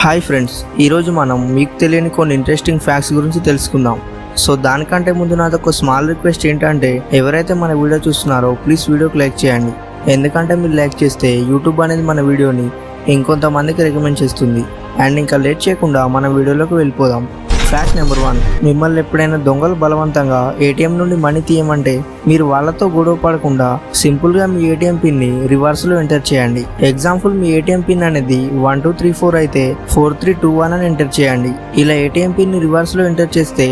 Hi friends, ఈరోజు మనం మీకు తెలియని కొన్ని ఇంట్రెస్టింగ్ ఫ్యాక్ట్స్ గురించి తెలుసుకుందాం. సో దానికంటే ముందు నాది ఒక స్మాల్ రిక్వెస్ట్ ఏంటంటే, ఎవరైతే మన వీడియో చూస్తున్నారో ప్లీజ్ వీడియోకి లైక్ చేయండి. ఎందుకంటే మీరు లైక్ చేస్తే యూట్యూబ్ అనేది మన వీడియోని ఇంకొంతమందికి రికమెండ్ చేస్తుంది. అండ్ ఇంకా లేట్ చేయకుండా మన వీడియోలోకి వెళ్ళిపోదాం. ఫ్యాక్ట్ నెంబర్ 1, మిమ్మల్ని ఎప్పుడైనా దొంగలు బలవంతంగా ఏటీఎం నుండి మనీ తీయమంటే మీరు వాళ్ళతో గొడవ పడకుండా సింపుల్గా మీ ఏటీఎం పిన్ని రివర్స్లో ఎంటర్ చేయండి. ఎగ్జాంపుల్, మీ ఏటీఎం పిన్ అనేది 1234 అయితే 4321 అని ఎంటర్ చేయండి. ఇలా ఏటీఎం పిన్ని రివర్స్లో ఎంటర్ చేస్తే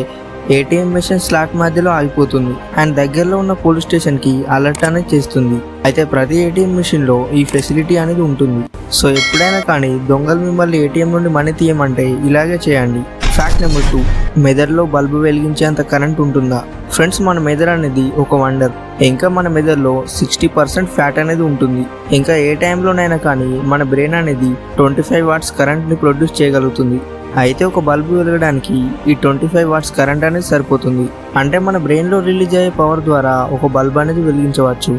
ఏటీఎం మెషిన్ స్లాట్ మధ్యలో ఆగిపోతుంది అండ్ దగ్గరలో ఉన్న పోలీస్ స్టేషన్కి అలర్ట్ అనేది చేస్తుంది. అయితే ప్రతి ఏటీఎం మెషిన్లో ఈ ఫెసిలిటీ అనేది ఉంటుంది. సో ఎప్పుడైనా కానీ దొంగలు మిమ్మల్ని ఏటీఎం నుండి మనీ తీయమంటే ఇలాగే చేయండి. ఫ్యాక్ట్ నెంబర్ 2, మెదడులో బల్బు వెలిగించేంత కరెంట్ ఉంటుందా? ఫ్రెండ్స్, మన మెదడు అనేది ఒక వండర్. ఇంకా మన మెదడులో 60% ఫ్యాట్ అనేది ఉంటుంది. ఇంకా ఏ టైంలోనైనా కానీ మన బ్రెయిన్ అనేది 25 వాట్స్ కరెంట్ని ప్రొడ్యూస్ చేయగలుగుతుంది. అయితే ఒక బల్బు వెలగడానికి ఈ 25 వాట్స్ కరెంట్ అనేది సరిపోతుంది. అంటే మన బ్రెయిన్లో రిలీజ్ అయ్యే పవర్ ద్వారా ఒక బల్బ్ అనేది వెలిగించవచ్చు.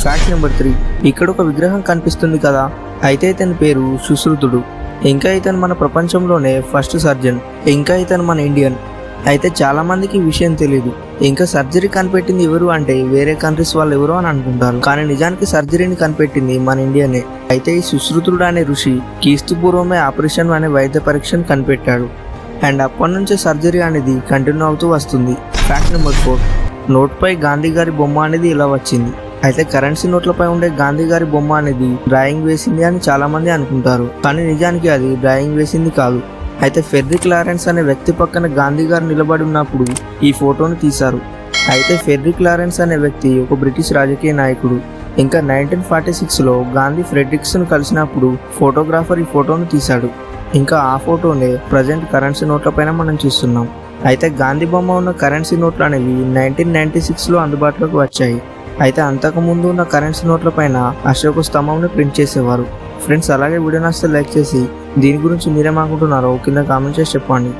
ఫ్యాక్ట్ నెంబర్ 3, ఇక్కడ ఒక విగ్రహం కనిపిస్తుంది కదా, అయితే ఇతని పేరు సుశ్రుతుడు. ఇంకా ఇతను మన ప్రపంచంలోనే ఫస్ట్ సర్జన్. ఇంకా ఇతను మన ఇండియన్. అయితే చాలా మందికి ఈ విషయం తెలియదు. ఇంకా సర్జరీ కనిపెట్టింది ఎవరు అంటే వేరే కంట్రీస్ వాళ్ళు ఎవరు అని అనుకుంటారు, కానీ నిజానికి సర్జరీని కనిపెట్టింది మన ఇండియనే. అయితే ఈ సుశ్రుతుడు అనే ఋషి క్రీస్తు పూర్వమే ఆపరేషన్ అనే వైద్య పరీక్షను కనిపెట్టాడు. అండ్ అప్పటి నుంచే సర్జరీ అనేది కంటిన్యూ అవుతూ వస్తుంది. ఫ్యాక్ట్ నెంబర్ 4, నోట్పై గాంధీ గారి బొమ్మ అనేది ఇలా వచ్చింది. అయితే కరెన్సీ నోట్లపై ఉండే గాంధీ గారి బొమ్మ అనేది డ్రాయింగ్ వేసింది అని చాలా మంది అనుకుంటారు, కానీ నిజానికి అది డ్రాయింగ్ వేసింది కాదు. అయితే ఫెడ్రిక్ లారెన్స్ అనే వ్యక్తి పక్కన గాంధీ గారు నిలబడి ఉన్నప్పుడు ఈ ఫోటోను తీశారు. అయితే ఫెడ్రిక్ లారెన్స్ అనే వ్యక్తి ఒక బ్రిటిష్ రాజకీయ నాయకుడు. ఇంకా 1946లో గాంధీ ఫ్రెడ్రిక్స్ను కలిసినప్పుడు ఫోటోగ్రాఫర్ ఈ ఫోటోను తీశాడు. ఇంకా ఆ ఫోటోనే ప్రజెంట్ కరెన్సీ నోట్లపైన మనం చూస్తున్నాం. అయితే గాంధీ బొమ్మ ఉన్న కరెన్సీ నోట్లు అనేవి 1996లో అందుబాటులోకి వచ్చాయి. అయితే అంతకుముందు ఉన్న కరెన్సీ నోట్ల పైన అశోక స్తంభంని ప్రింట్ చేసేవారు. ఫ్రెండ్స్, అలాగే వీడియో నచ్చితే లైక్ చేసి దీని గురించి మీరేమనుకుంటున్నారో కింద కామెంట్ చేసి చెప్పండి.